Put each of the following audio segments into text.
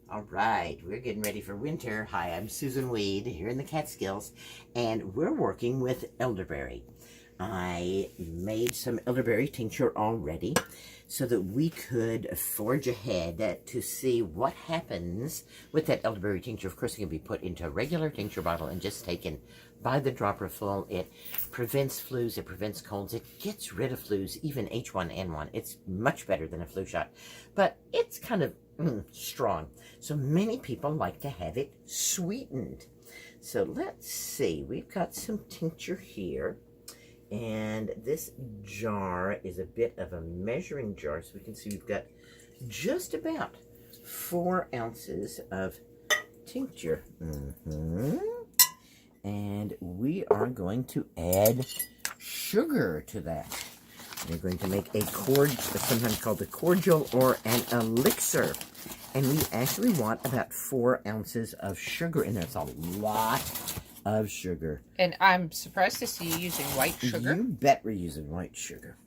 All right, we're getting ready for winter. Hi, I'm Susun Weed here in the Catskills, and we're working with elderberry. I made some elderberry tincture already so that we could forge ahead to see what happens with that elderberry tincture. Of course, it can be put into a regular tincture bottle and just taken by the dropper full. It prevents flus, it prevents colds, it gets rid of flus, even H1N1. It's much better than a flu shot, but it's kind of strong. So many people like to have it sweetened. So let's see, we've got some tincture here. And this jar is a bit of a measuring jar, so we can see we've got just about 4 ounces of tincture. And we are going to add sugar to that. We're going to make a sometimes called a cordial or an elixir. And we actually want about 4 ounces of sugar in there. It's a lot of sugar. And I'm surprised to see you using white sugar. You bet we're using white sugar.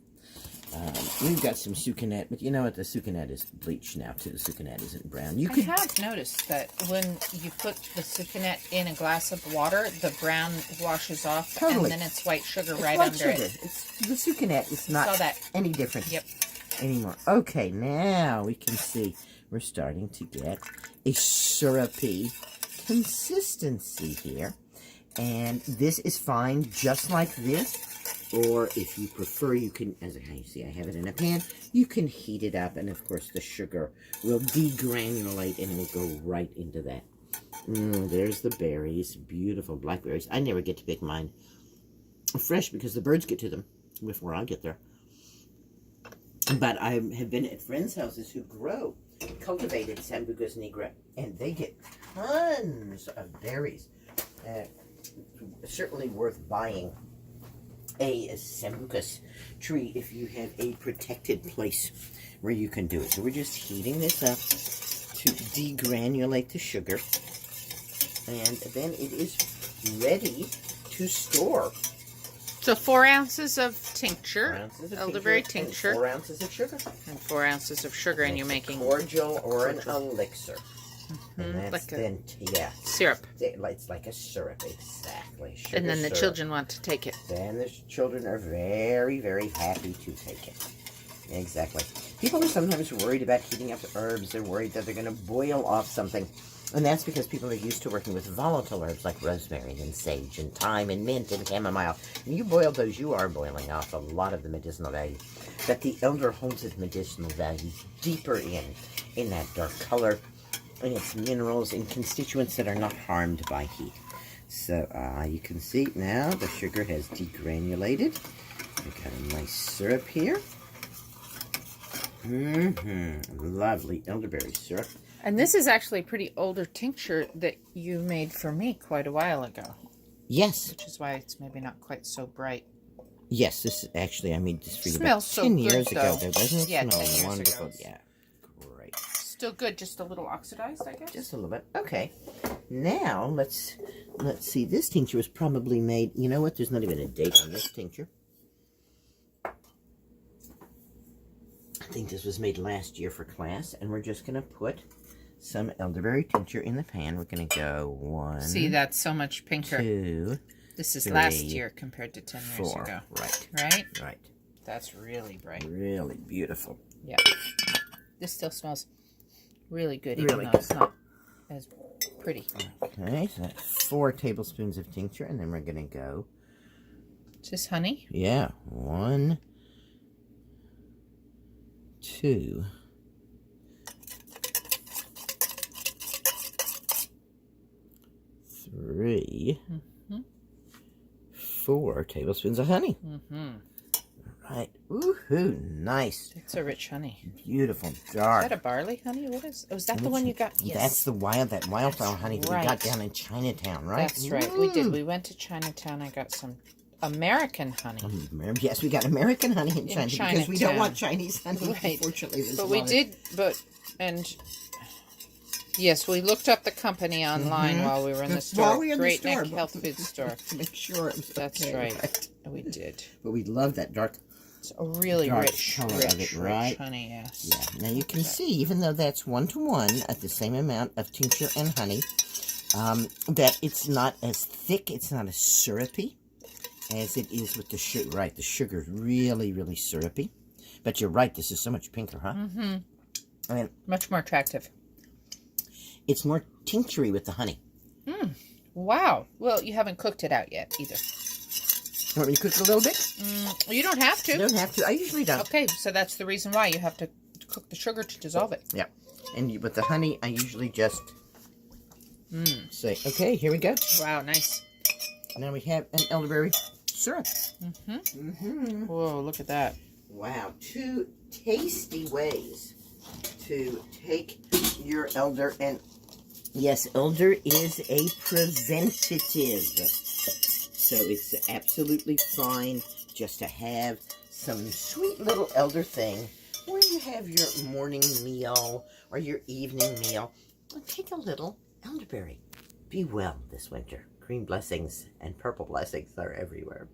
We've got some sucanat, but you know what? The sucanat is bleached now, too. The sucanat isn't brown. I have noticed that when you put the sucanat in a glass of water, the brown washes off, Totally. And then it's white sugar It's right white under sugar. it. The sucanat is not any different anymore. Okay, now we can see we're starting to get a syrupy consistency here. And this is fine just like this. Or if you prefer, you can, as you see, I have it in a pan, you can heat it up. And of course, the sugar will degranulate and will go right into that. There's the berries, beautiful blackberries. I never get to pick mine fresh because the birds get to them before I get there. But I have been at friends' houses who grow cultivated Sambucus nigra, and they get tons of berries. Certainly worth buying a Sambucus tree if you have a protected place where you can do it. So we're just heating this up to degranulate the sugar, and then it is ready to store. So 4 ounces of tincture, elderberry tincture, 4 ounces of sugar, and 4 ounces of sugar, and you're making cordial or an elixir. And that's like then, syrup. It's like a syrup, exactly. Sugar and then the syrup. children want to take it. Then the children are very, very happy to take it. Exactly. People are sometimes worried about heating up herbs. They're worried that they're going to boil off something. And that's because people are used to working with volatile herbs like rosemary and sage and thyme and mint and chamomile. When you boil those, you are boiling off a lot of the medicinal value. But the elder holds its medicinal value deeper in that dark color, and its minerals and constituents that are not harmed by heat. So you can see now the sugar has degranulated. We've got a nice syrup here. Lovely elderberry syrup. And this is actually a pretty older tincture that you made for me quite a while ago. Yes. Which is why it's maybe not quite so bright. Yes, this is actually, I made this for you Smells about 10 years ago. Though. Doesn't it Yeah, 10 smell years wonderful? ago. Yeah, great. Still good, just a little oxidized, I guess. Just a little bit. Okay. Now, let's see. This tincture was probably made, you know what? There's not even a date on this tincture. I think this was made last year for class, and we're just going to put some elderberry tincture in the pan. We're going to go 1. See, that's so much pinker. 2. This is 3, last year compared to 10 years 4. ago. Right. Right? Right. That's really bright. Really beautiful. Yeah. This still smells really good, Really even though good. it's not as pretty. Okay, so that's 4 tablespoons of tincture, and then we're going to go... Is this honey? Yeah. 1, 2, 3, 4 tablespoons of honey. Right. Woohoo! Nice. It's a rich honey. Beautiful, dark. Is that a barley honey? What is? Oh, is that the one you got? Yes. That's the wildflower honey that we got down in Chinatown, right? That's right. We did. We went to Chinatown. I got some American honey. Yes, we got American honey in Chinatown because we don't want Chinese honey. Right. Unfortunately, but we did. Yes, we looked up the company online while we were in the store. While we were in Great the store, Neck Health Food Store. To make sure it was That's okay, right. We did. But we love that dark It's a really dark rich, color rich, of it, rich right? honey, yes. Yeah. Now you can see, even though that's 1-to-1 at the same amount of tincture and honey, that it's not as thick, it's not as syrupy as it is with the sugar. Right, the sugar is really, really syrupy. But you're right, this is so much pinker, huh? Mm-hmm. I mean, much more attractive. It's more tincturey with the honey. Wow. Well, you haven't cooked it out yet either. You want me to cook it a little bit? You don't have to. You don't have to. I usually don't. Okay, so that's the reason why you have to cook the sugar to dissolve it. Yeah. And with the honey, I usually just say, okay, here we go. Wow, nice. Now we have an elderberry syrup. Whoa, look at that. Wow, 2 tasty ways to take your elder, and yes, elder is a preventative. So it's absolutely fine just to have some sweet little elder thing where you have your morning meal or your evening meal. Take a little elderberry. Be well this winter. Green blessings and purple blessings are everywhere.